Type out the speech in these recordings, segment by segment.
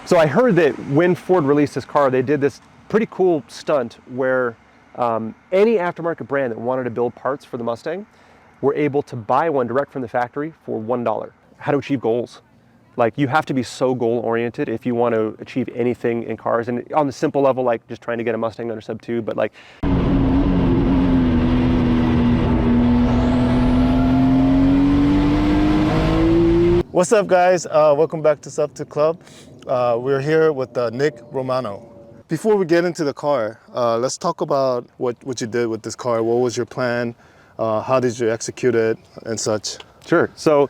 So I heard that when Ford released this car, they did this pretty cool stunt where any aftermarket brand that wanted to build parts for the Mustang were able to buy one direct from the factory for $1. How to achieve goals. Like, you have to be so goal oriented if you want to achieve anything in cars. And on the simple level, like just trying to get a Mustang under sub 2, but like, what's up, guys? Welcome back to sub2club. We're here with Nic Romano. Before we get into the car, let's talk about what you did with this car. What was your plan? How did you execute it and such? Sure. So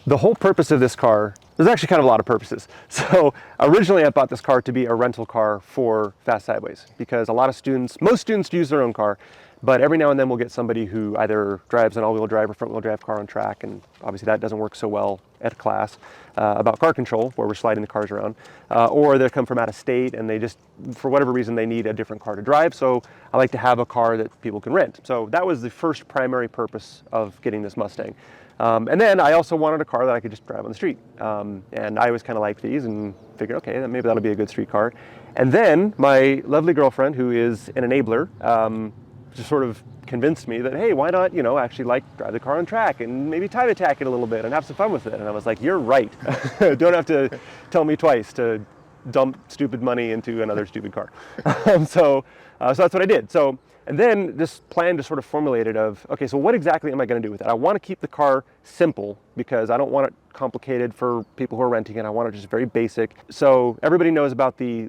the whole purpose of this car, there's actually kind of a lot of purposes. So originally I bought this car to be a rental car for Fast Sideways because a lot of students, most students use their own car, but every now and then we'll get somebody who either drives an all-wheel drive or front-wheel drive car on track, and obviously that doesn't work so well at a class about car control where we're sliding the cars around, or they come from out of state and they just, for whatever reason, they need a different car to drive. So I like to have a car that people can rent. So that was the first primary purpose of getting this Mustang. And then I also wanted a car that I could just drive on the street. And I always kind of liked these and figured, okay, then maybe that'll be a good street car. And then my lovely girlfriend, who is an enabler, just sort of convinced me that, hey, why not, you know, actually like drive the car on track and maybe time attack it a little bit and have some fun with it. And I was like, you're right. Don't have to tell me twice to dump stupid money into another stupid car. So that's what I did. So, and then this plan just sort of formulated of, okay, so what exactly am I going to do with it? I want to keep the car simple because I don't want it complicated for people who are renting it. I want it just very basic. So everybody knows about the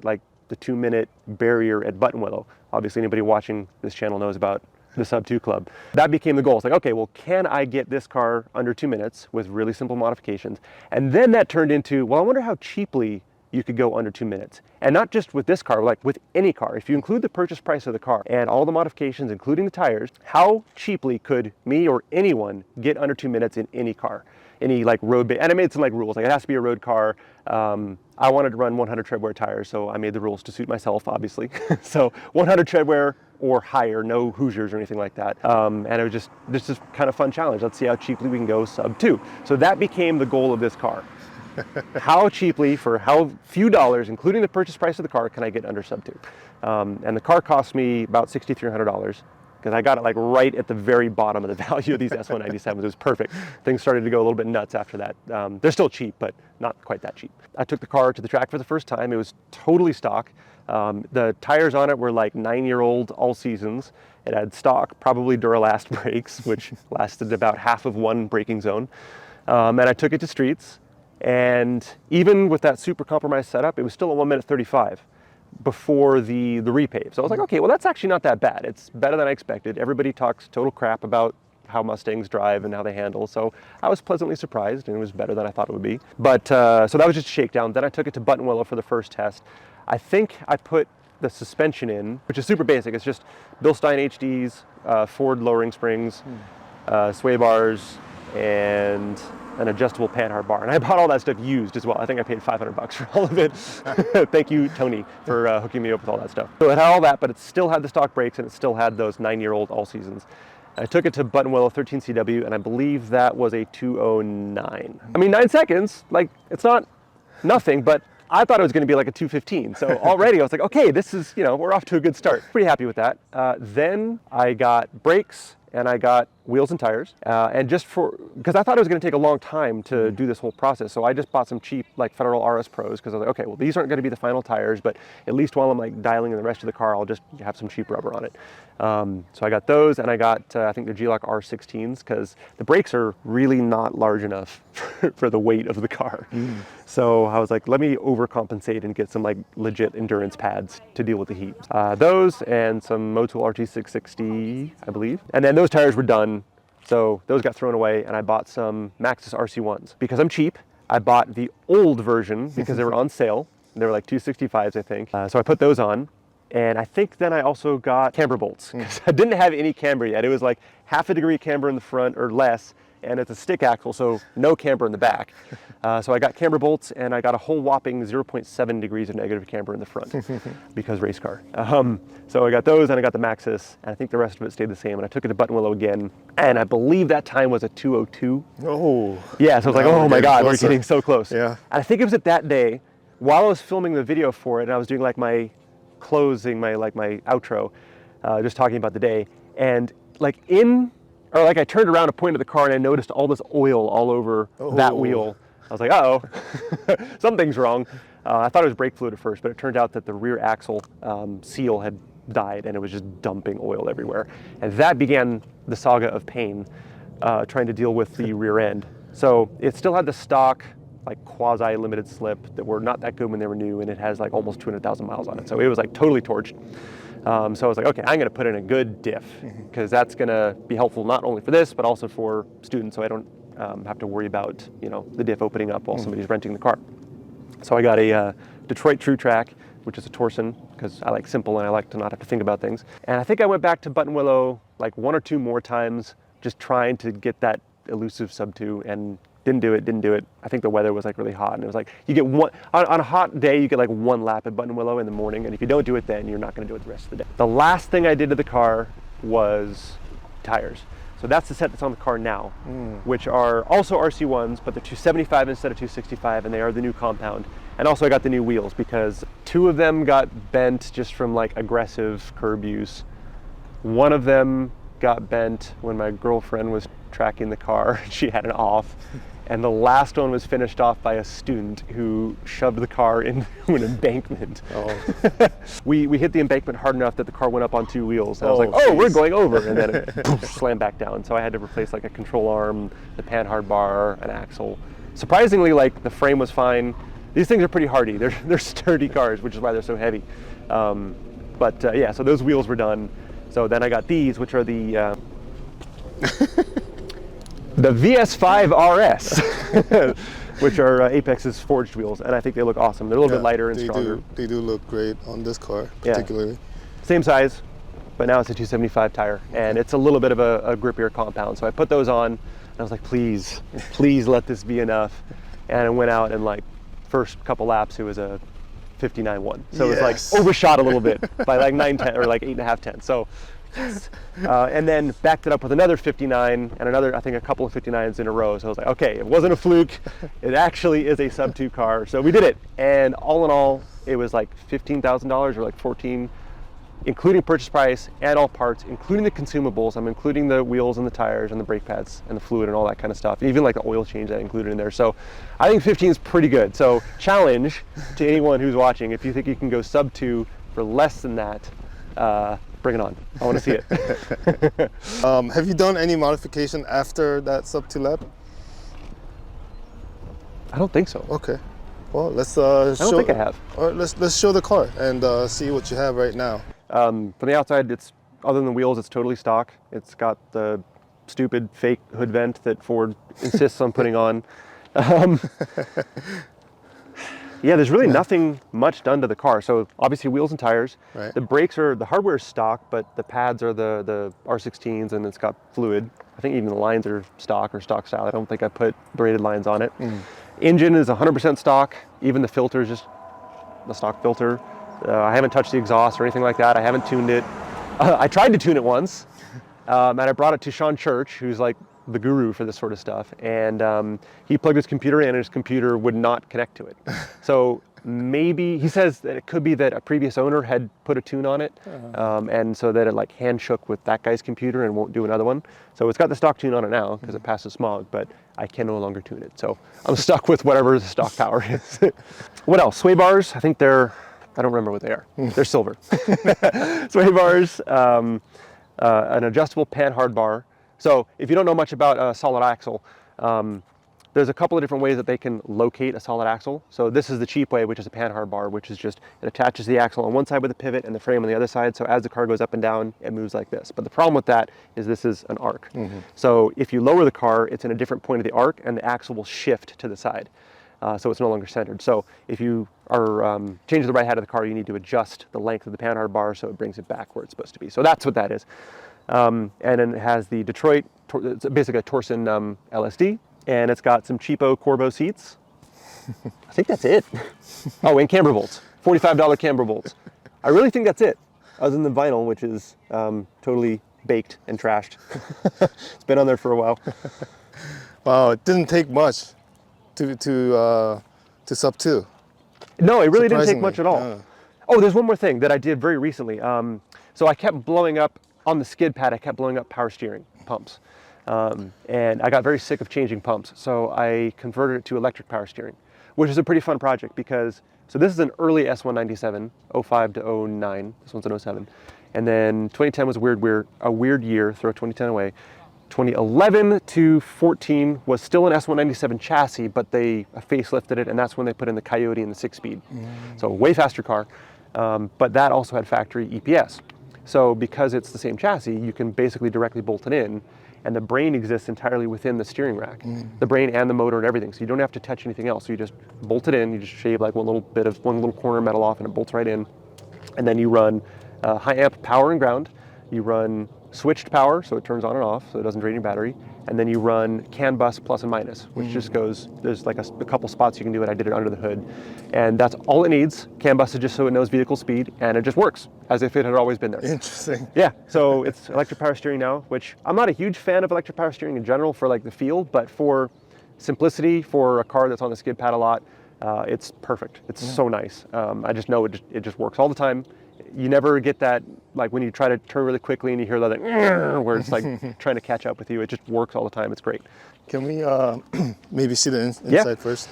2-minute barrier at Buttonwillow. Obviously anybody watching this channel knows about the sub2club. That became the goal. It's like, okay, well, can I get this car under 2 minutes with really simple modifications? And then that turned into, well, I wonder how cheaply you could go under 2 minutes. And not just with this car, like with any car. If you include the purchase price of the car and all the modifications, including the tires, how cheaply could me or anyone get under 2 minutes in any car? Any like road, and I made some like rules, like it has to be a road car. I wanted to run 100 tread wear tires, so I made the rules to suit myself, obviously. So 100 tread wear or higher, no Hoosiers or anything like that. And it was just, this is kind of fun challenge. Let's see how cheaply we can go sub 2. So that became the goal of this car. How cheaply, for how few dollars, including the purchase price of the car, can I get under sub 2? And the car cost me about $6,300. Because I got it like right at the very bottom of the value of these S197s. It was perfect. Things started to go a little bit nuts after that. They're still cheap, but not quite that cheap. I took the car to the track for the first time. It was totally stock. The tires on it were like 9-year-old all seasons. It had stock, probably Duralast brakes, which lasted about half of one braking zone. And I took it to streets. And even with that super compromised setup, it was still at 1 minute 35. Before the repave. So I was like, okay, well, that's actually not that bad. It's better than I expected. Everybody talks total crap about how Mustangs drive and how they handle. So I was pleasantly surprised, and it was better than I thought it would be. But so that was just a shakedown. Then I took it to Buttonwillow for the first test. I think I put the suspension in, which is super basic. It's just Bilstein HDs, Ford lowering springs, sway bars, and an adjustable panhard bar. And I bought all that stuff used as well. I think I paid $500 for all of it. Thank you, Tony, for hooking me up with all that stuff. So it had all that, but it still had the stock brakes and it still had those 9-year-old all seasons. I took it to Buttonwillow 13CW, and I believe that was a 209. I mean, 9 seconds, like, it's not nothing, but I thought it was going to be like a 215. So already I was like, okay, this is, you know, we're off to a good start. Pretty happy with that. Then I got brakes and I got wheels and tires, and just because I thought it was going to take a long time to do this whole process, so I just bought some cheap like Federal RS Pros, because I was like, okay, well, these aren't going to be the final tires, but at least while I'm like dialing in the rest of the car, I'll just have some cheap rubber on it. So I got those, and I got I think the G-Lock R16s, because the brakes are really not large enough for the weight of the car. So I was like, let me overcompensate and get some like legit endurance pads to deal with the heat. Those and some Motul RT660, I believe, and then those tires were done. So those got thrown away, and I bought some Maxxis RC1s. Because I'm cheap, I bought the old version because they were on sale. They were like $265s, I think. So I put those on, and I think then I also got camber bolts, because I didn't have any camber yet. It was like half a degree camber in the front or less, and it's a stick axle, so no camber in the back. So I got camber bolts, and I got a whole whopping 0.7 degrees of negative camber in the front because race car. So I got those, and I got the Maxxis, and I think the rest of it stayed the same. And I took it to Buttonwillow again, and I believe that time was a 202. Oh. Yeah, so I was like, oh my God, we're getting so close. Yeah. And I think it was at that day while I was filming the video for it, and I was doing like my closing, my outro, just talking about the day, and like I turned around to point at the car and I noticed all this oil all over that wheel. I was like, uh-oh, something's wrong. I thought it was brake fluid at first, but it turned out that the rear axle seal had died and it was just dumping oil everywhere. And that began the saga of pain, trying to deal with the rear end. So it still had the stock, like quasi-limited slip that were not that good when they were new, and it has like almost 200,000 miles on it. So it was like totally torched. So I was like, okay, I'm gonna put in a good diff, because that's gonna be helpful not only for this, but also for students, so I don't have to worry about, you know, the diff opening up while somebody's renting the car. So I got a Detroit True Track, which is a Torsen, because I like simple and I like to not have to think about things. And I think I went back to Buttonwillow like 1 or 2 more times, just trying to get that elusive sub 2, and didn't do it. I think the weather was like really hot, and it was like, you get one, on a hot day, you get like 1 lap at Buttonwillow in the morning, and if you don't do it then, you're not gonna do it the rest of the day. The last thing I did to the car was tires. So that's the set that's on the car now, which are also RC1s, but they're 275 instead of 265, and they are the new compound. And also I got the new wheels because 2 of them got bent just from like aggressive curb use. 1 of them got bent when my girlfriend was tracking the car. She had it off. And the last one was finished off by a student who shoved the car into an embankment. Oh. we hit the embankment hard enough that the car went up on 2 wheels. And I was like, oh, we're going over. And then it poof, slammed back down. So I had to replace like a control arm, the panhard bar, an axle. Surprisingly, like the frame was fine. These things are pretty hardy. They're sturdy cars, which is why they're so heavy. Yeah, so those wheels were done. So then I got these, which are the the VS5 RS, which are Apex's forged wheels, and I think they look awesome. They're a little bit lighter and stronger. They do look great on this car, particularly. Yeah. Same size, but now it's a 275 tire, and it's a little bit of a grippier compound. So I put those on, and I was like, please let this be enough. And I went out and like, first couple laps, it was a 59.1. So it was like overshot a little bit by like 9/10 or like 8.5 tenths. So. And then backed it up with another 59 and another, I think, a couple of 59s in a row. So I was like, okay, it wasn't a fluke. It actually is a sub 2 car. So we did it. And all in all, it was like $15,000 or like 14, including purchase price and all parts, including the consumables. I'm including the wheels and the tires and the brake pads and the fluid and all that kind of stuff. Even like the oil change I included in there. So I think 15 is pretty good. So challenge to anyone who's watching, if you think you can go sub 2 for less than that, bring it on. I want to see it. Have you done any modification after that sub 2 lap? I don't think so. Okay. Well, let's I don't think I have. All right, let's show the car and see what you have right now. From the outside, it's, other than the wheels, it's totally stock. It's got the stupid fake hood vent that Ford insists on putting on. Yeah, there's really nothing much done to the car. So obviously wheels and tires. Right. The brakes are, the hardware is stock, but the pads are the R16s, and it's got fluid. I think even the lines are stock or stock style. I don't think I put braided lines on it. Engine is 100% stock. Even the filter is just the stock filter. I haven't touched the exhaust or anything like that. I haven't tuned it. I tried to tune it once, and I brought it to Sean Church, who's like the guru for this sort of stuff, and he plugged his computer in and his computer would not connect to it. So maybe, he says that it could be that a previous owner had put a tune on it, and so that it like hand shook with that guy's computer and won't do another one. So it's got the stock tune on it now because it passes smog, but I can no longer tune it. So I'm stuck with whatever the stock power is. What else? Sway bars, I think they're, I don't remember what they are. They're silver. Sway bars, an adjustable panhard bar. So if you don't know much about a solid axle, there's a couple of different ways that they can locate a solid axle. So this is the cheap way, which is a panhard bar, which is just, it attaches the axle on one side with a pivot and the frame on the other side. So as the car goes up and down, it moves like this. But the problem with that is this is an arc. So if you lower the car, it's in a different point of the arc and the axle will shift to the side. So it's no longer centered. So if you are changing the right hand of the car, you need to adjust the length of the panhard bar so it brings it back where it's supposed to be. So that's what that is. And then it has the Detroit, it's basically a Torsen LSD, and it's got some cheapo Corbeau seats. I think that's it. Oh, and camber bolts, $45 camber bolts. I really think that's it, other than the vinyl, which is totally baked and trashed. It's been on there for a while. Wow, it didn't take much to sub 2. No, it really didn't take Surprisingly, much at all. yeah. Oh, there's one more thing that I did very recently. So I kept blowing up on the skid pad. I kept blowing up power steering pumps, and I got very sick of changing pumps. So I converted it to electric power steering, which is a pretty fun project because this is an early S197, 05 to 09. This one's an 07, and then 2010 was a weird year. Throw 2010 away. 2011 to 14 was still an S197 chassis, but they facelifted it, and that's when they put in the Coyote and the 6-speed. So a way faster car, but that also had factory EPS. So because it's the same chassis, you can basically directly bolt it in, and the brain exists entirely within the steering rack. The brain and the motor and everything, so you don't have to touch anything else. So you just bolt it in, you just shave like one little corner metal off, and it bolts right in. And then you run high amp power and ground. You run switched power, so it turns on and off, so it doesn't drain your battery. And then you run CAN bus plus and minus, which just goes, there's like a couple spots you can do it. I did it under the hood. And that's all it needs. CAN bus is just so it knows vehicle speed, and it just works as if it had always been there. Interesting. Yeah, so it's electric power steering now, which I'm not a huge fan of electric power steering in general for like the feel, but for simplicity, for a car that's on the skid pad a lot, it's perfect. It's so nice. I just know it just works all the time. You never get that, like when you try to turn really quickly and you hear that, where it's like trying to catch up with you. It just works all the time. It's great. Can we maybe see the inside first?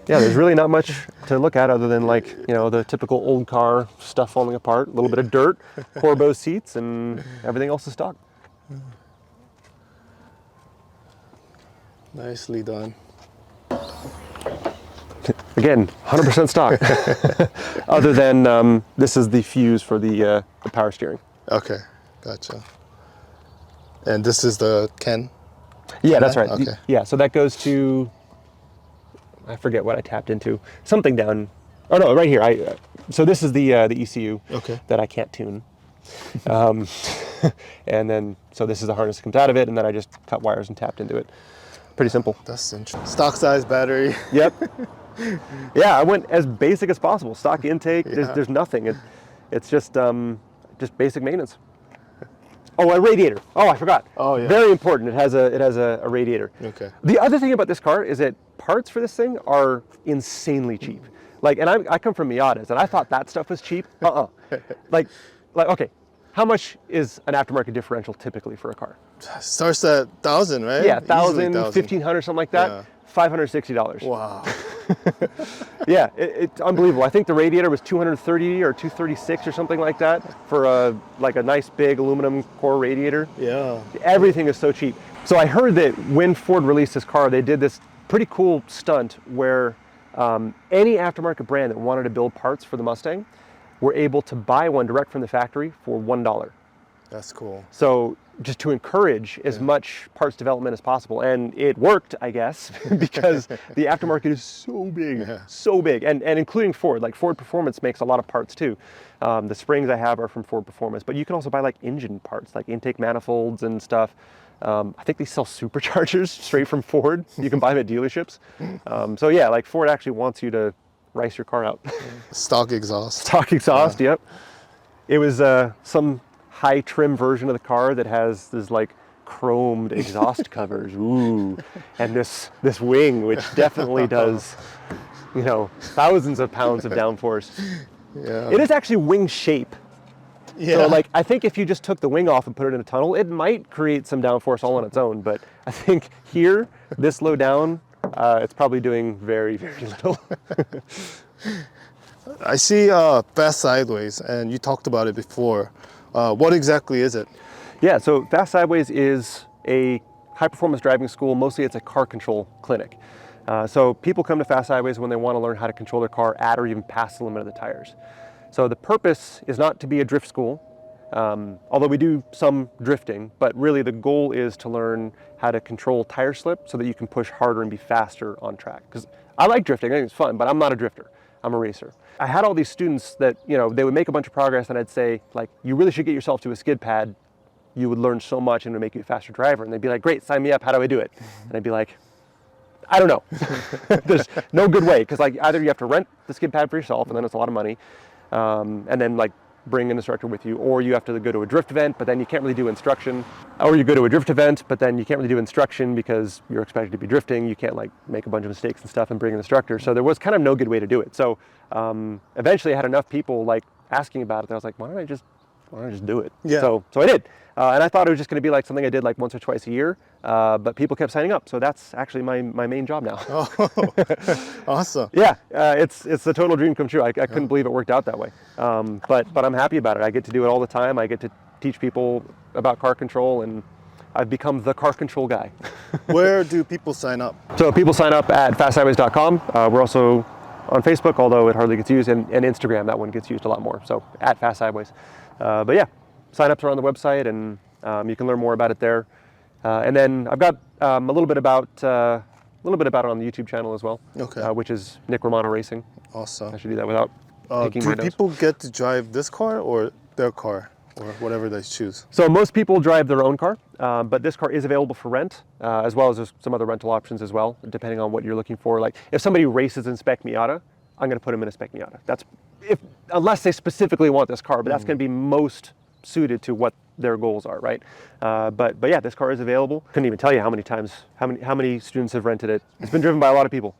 Yeah, there's really not much to look at other than like, the typical old car stuff falling apart, a little bit of dirt, Corbeau seats, and everything else is stock. Nicely done. Again, 100% stock. Other than this is the fuse for the power steering. Okay, gotcha. And this is the CAN? Yeah, that's right. Okay. Yeah, so that goes to, I forget what I tapped into. Something down, oh no, right here. So this is the ECU that I can't tune. And then, so this is the harness that comes out of it, and then I just cut wires and tapped into it. Pretty simple. That's interesting. Stock size battery. Yep. Yeah, I went as basic as possible. Stock intake, there's nothing. It's just basic maintenance. Oh, a radiator. Oh, I forgot. Oh, yeah. Very important. It has a radiator. Okay. The other thing about this car is that parts for this thing are insanely cheap. Like, and I come from Miatas, and I thought that stuff was cheap. Like, okay, how much is an aftermarket differential typically for a car? Starts at 1,000, right? Yeah, 1,000, Easily 1,500, something like that. Yeah. $560. Wow. Yeah, it's unbelievable. I think the radiator was $230 or $236 or something like that for a nice big aluminum core radiator. Yeah. Everything is so cheap. So I heard that when Ford released this car, they did this pretty cool stunt where any aftermarket brand that wanted to build parts for the Mustang were able to buy one direct from the factory for $1. That's cool. So just to encourage as much parts development as possible. And it worked, I guess, because the aftermarket is so big, and including Ford. Like Ford Performance makes a lot of parts too. The springs I have are from Ford Performance, but you can also buy like engine parts, like intake manifolds and stuff. I think they sell superchargers straight from Ford. You can buy them at dealerships. So yeah, like Ford actually wants you to rice your car out. Stock exhaust. Stock exhaust, yep. It was some high trim version of the car that has this like chromed exhaust covers, ooh, and this wing, which definitely does, thousands of pounds of downforce. Yeah. It is actually wing shape. Yeah. So like, I think if you just took the wing off and put it in a tunnel, it might create some downforce all on its own. But I think here, this low down, it's probably doing very, very little. I see Fast Sideways, and you talked about it before. What exactly is it? Yeah, so Fast Sideways is a high-performance driving school. Mostly it's a car control clinic. So people come to Fast Sideways when they want to learn how to control their car at or even past the limit of the tires. So the purpose is not to be a drift school, although we do some drifting, but really the goal is to learn how to control tire slip so that you can push harder and be faster on track. Because I like drifting, I think it's fun, but I'm not a drifter. I'm a racer. I had all these students that, they would make a bunch of progress, and I'd say, like, you really should get yourself to a skid pad. You would learn so much and it would make you a faster driver. And they'd be like, great, sign me up. How do I do it? And I'd be like, I don't know. There's no good way, because like either you have to rent the skid pad for yourself, and then it's a lot of money, and then like bring an instructor with you, or you have to go to a drift event, but then you can't really do instruction, or you go to a drift event, but then you can't really do instruction because you're expected to be drifting. You can't like make a bunch of mistakes and stuff and bring an instructor. So there was kind of no good way to do it. So eventually I had enough people like asking about it that I was like, why don't I just do it? Yeah. So I did. And I thought it was just going to be like something I did like once or twice a year, but people kept signing up. So that's actually my main job now. Oh, awesome. Yeah, it's the total dream come true. I couldn't believe it worked out that way. But I'm happy about it. I get to do it all the time. I get to teach people about car control, and I've become the car control guy. Where do people sign up? So people sign up at fastsideways.com. We're also on Facebook, although it hardly gets used, and Instagram. That one gets used a lot more. So at fastsideways. But yeah, sign-ups are on the website, and you can learn more about it there. And then I've got a little bit about it on the YouTube channel as well, Okay. which is Nic Romano Racing. Awesome. I should do that without taking my Do notes. people get to drive this car or their car or whatever they choose? So most people drive their own car, but this car is available for rent, as well as there's some other rental options as well, depending on what you're looking for. Like if somebody races in spec Miata, I'm going to put them in a spec Miata. That's unless they specifically want this car, but that's going to be most suited to what their goals are, right? But yeah, this car is available. Couldn't even tell you how many students have rented it. It's been driven by a lot of people,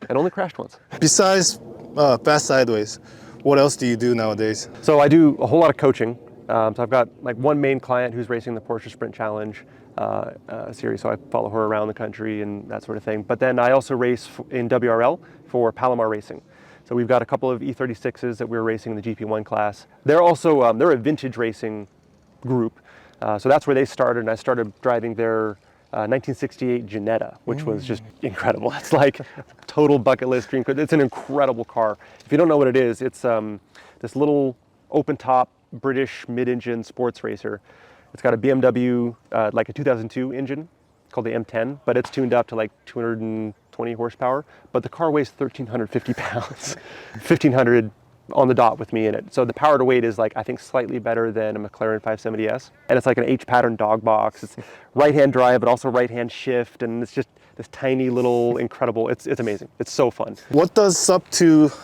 and only crashed once. Besides Fast Sideways, what else do you do nowadays? So I do a whole lot of coaching. So I've got like one main client who's racing the Porsche Sprint Challenge series, so I follow her around the country and that sort of thing. But then I also race in WRL for Palomar Racing. So we've got a couple of E36s that we're racing in the GP1 class. They're also they're a vintage racing group, so that's where they started. And I started driving their 1968 Ginetta, which was just incredible. It's like total bucket list dream car. It's an incredible car. If you don't know what it is, it's this little open top British mid-engine sports racer. It's got a BMW, like a 2002 engine called the M10, but it's tuned up to like 220 horsepower. But the car weighs 1,350 pounds, 1,500 on the dot with me in it. So the power to weight is like, I think slightly better than a McLaren 570S. And it's like an H-pattern dog box. It's right-hand drive, but also right-hand shift. And it's just this tiny little incredible, it's amazing. It's so fun. What does sub2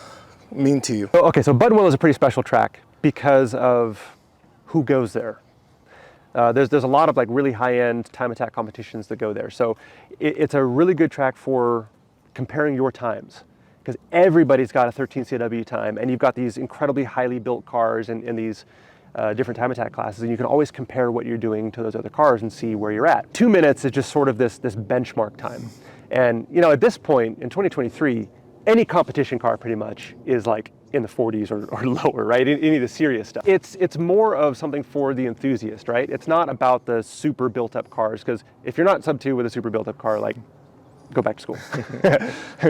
mean to you? Okay, so Buttonwillow is a pretty special track because of who goes there. There's a lot of like really high-end time attack competitions that go there. So it's a really good track for comparing your times, because everybody's got a 13 CW time, and you've got these incredibly highly built cars in these different time attack classes, and you can always compare what you're doing to those other cars and see where you're at. 2 minutes is just sort of this benchmark time. And you know, at this point in 2023, any competition car pretty much is like in the 40s or lower, right? Any of the serious stuff. It's more of something for the enthusiast, right? It's not about the super built up cars, because if you're not sub 2 with a super built up car, like, go back to school.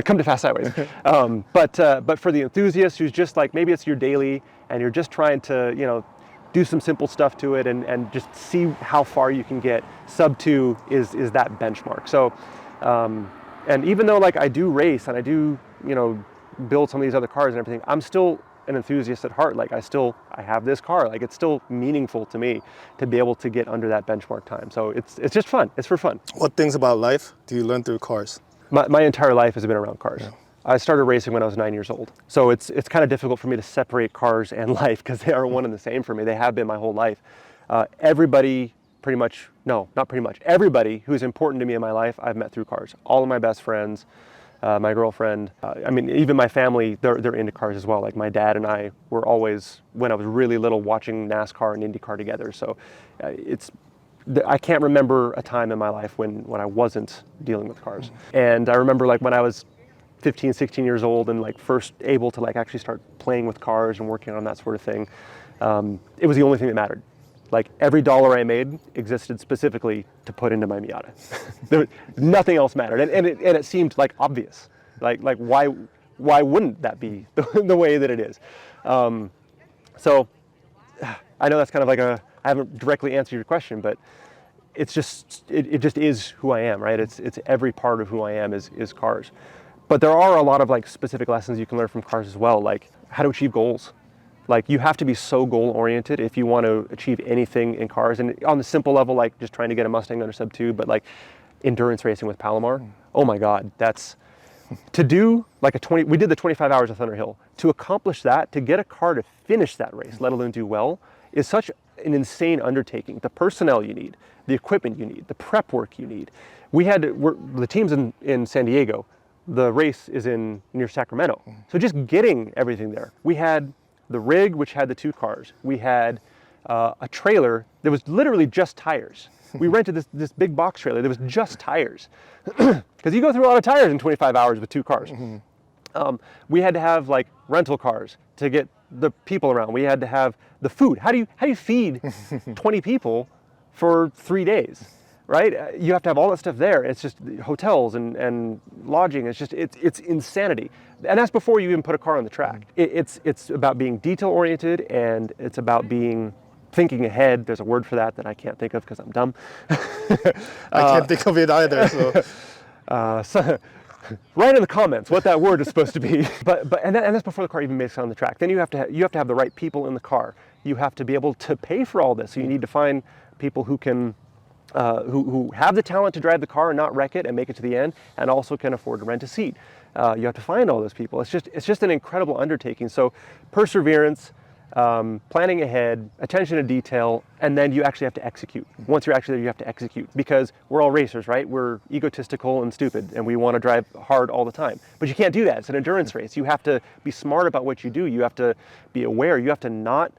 Come to Fast Sideways. But for the enthusiast who's just like, maybe it's your daily and you're just trying to, you know, do some simple stuff to it and just see how far you can get, sub 2 is that benchmark. So, and even though like I do race and I do, you know, build some of these other cars and everything, I'm still an enthusiast at heart. Like I have this car. Like it's still meaningful to me to be able to get under that benchmark time. So it's just fun. It's for fun. What things about life do you learn through cars? My entire life has been around cars. Yeah. I started racing when I was 9 years old. So it's kind of difficult for me to separate cars and life, because they are one and the same for me. They have been my whole life. Everybody pretty much, no, not pretty much, everybody who's important to me in my life, I've met through cars. All of my best friends, my girlfriend, I mean, even my family, they're into cars as well. Like my dad and I were always, when I was really little, watching NASCAR and IndyCar together. So I can't remember a time in my life when I wasn't dealing with cars. And I remember like when I was 15, 16 years old and like first able to like actually start playing with cars and working on that sort of thing, it was the only thing that mattered. Like every dollar I made existed specifically to put into my Miata. Nothing else mattered, and it seemed like obvious. Like why wouldn't that be the way that it is? So I know that's kind of like I haven't directly answered your question, but it's just it just is who I am, right? It's every part of who I am is cars. But there are a lot of like specific lessons you can learn from cars as well, like how to achieve goals. Like you have to be so goal oriented if you want to achieve anything in cars. And on the simple level, like just trying to get a Mustang under sub 2, but like endurance racing with Palomar, oh my God, that's to do like we did the 25 hours of Thunder Hill. To accomplish that, to get a car to finish that race, let alone do well, is such an insane undertaking. The personnel you need, the equipment you need, the prep work you need. The team's in San Diego. The race is near Sacramento. So just getting everything there. We had the rig, which had the 2 cars. We had a trailer that was literally just tires. We rented this big box trailer that was just tires. Because you go through a lot of tires in 25 hours with 2 cars. We had to have like rental cars to get the people around. We had to have the food. How do you feed 20 people for 3 days, right? You have to have all that stuff there. It's just hotels and lodging. It's insanity. And that's before you even put a car on the track. It's about being detail oriented, and it's about thinking ahead. There's a word for that I can't think of because I'm dumb. I can't think of it either. So. Write in the comments what that word is supposed to be. And that's before the car even makes it on the track. Then you have to have the right people in the car. You have to be able to pay for all this. So you need to find people who can who have the talent to drive the car and not wreck it and make it to the end, and also can afford to rent a seat. You have to find all those people. It's just an incredible undertaking. So perseverance, planning ahead, attention to detail, and then you actually have to execute. Once you're actually there, you have to execute, because we're all racers, right? We're egotistical and stupid, and we want to drive hard all the time. But you can't do that. It's an endurance race. You have to be smart about what you do. You have to be aware. You have to not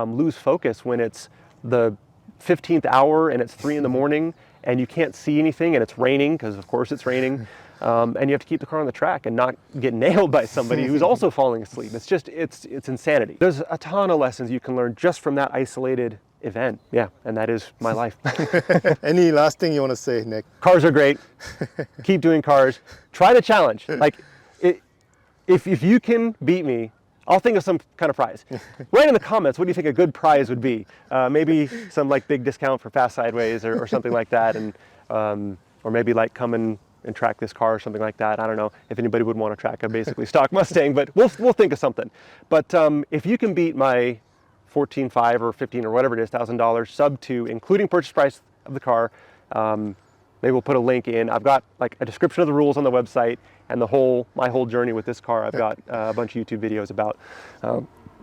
lose focus when it's the 15th hour and it's 3 in the morning and you can't see anything and it's raining, because of course it's raining. And you have to keep the car on the track and not get nailed by somebody who's also falling asleep. It's insanity. There's a ton of lessons you can learn just from that isolated event. Yeah, and that is my life. Any last thing you want to say, Nick? Cars are great. Keep doing cars. Try the challenge. If you can beat me, I'll think of some kind of prize. Write in the comments, what do you think a good prize would be? Maybe some like big discount for Fast Sideways or something like that, and or maybe like come and track this car or something like that. I don't know if anybody would want to track a basically stock Mustang, but we'll think of something. But if you can beat my 14.5 or 15 or whatever it is, $1,000 sub-2, including purchase price of the car, maybe we'll put a link in. I've got like a description of the rules on the website and my whole journey with this car. I've got a bunch of YouTube videos about.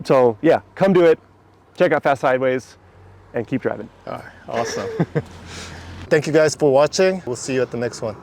So yeah, come do it. Check out Fast Sideways and keep driving. All right, awesome. Thank you guys for watching. We'll see you at the next one.